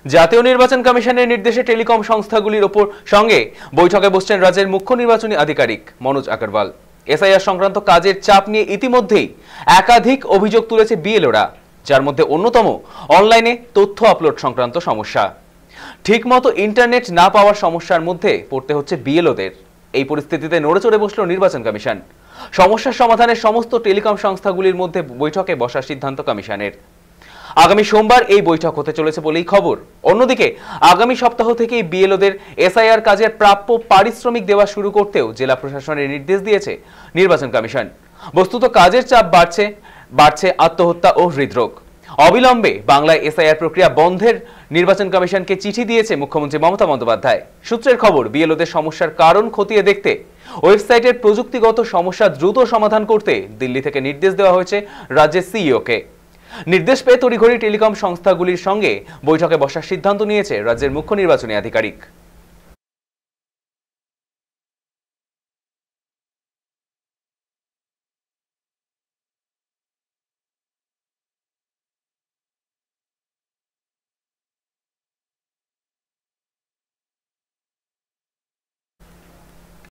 জাতীয় নির্বাচন কমিশনের নির্দেশে টেলিকম সংস্থাগুলির ওপর সঙ্গে বৈঠকে বসছেন রাজ্যের মুখ্য নির্বাচনী আধিকারিক মনোজ আগরওয়াল। এসআইআর সংক্রান্ত কাজের চাপ নিয়ে ইতিমধ্যেই একাধিক অভিযোগ তুলেছে বিএলওরা, যার মধ্যে অন্যতম অনলাইনে তথ্য আপলোড সংক্রান্ত সমস্যা। ঠিকমতো ইন্টারনেট না পাওয়ার সমস্যার মধ্যে পড়তে হচ্ছে বিএলওদের। এই পরিস্থিতিতে নড়েচড়ে বসল নির্বাচন কমিশন। সমস্যার সমাধানে সমস্ত টেলিকম সংস্থাগুলির মধ্যে বৈঠকে বসার সিদ্ধান্ত কমিশনের। আগামী সোমবার এই বৈঠক হতে চলেছে বলেই খবর। অন্যদিকে আগামী সপ্তাহ থেকেই বিএলওদের এসআইআর কাজের প্রাপ্য পারিশ্রমিক দেওয়া শুরু করতেও জেলা প্রশাসনের নির্দেশ দিয়েছে নির্বাচন কমিশন। বস্তুত কাজের চাপ বাড়ছে আত্মহত্যা ও হৃদরোগ। অবিলম্বে বাংলায় এসআইআর প্রক্রিয়া বন্ধের নির্বাচন কমিশনকে চিঠি দিয়েছে মুখ্যমন্ত্রী মমতা বন্দ্যোপাধ্যায়। সূত্রের খবর, বিএলওদের সমস্যার কারণ খতিয়ে দেখতে ওয়েবসাইটের প্রযুক্তিগত সমস্যা দ্রুত সমাধান করতে দিল্লি থেকে নির্দেশ দেওয়া হয়েছে রাজ্যের সিইওকে। নির্দেশ পেয়ে তড়িঘড়ি টেলিকম সংস্থাগুলির সঙ্গে বৈঠকে বসার সিদ্ধান্ত নিয়েছে রাজ্যের মুখ্য নির্বাচনী আধিকারিক।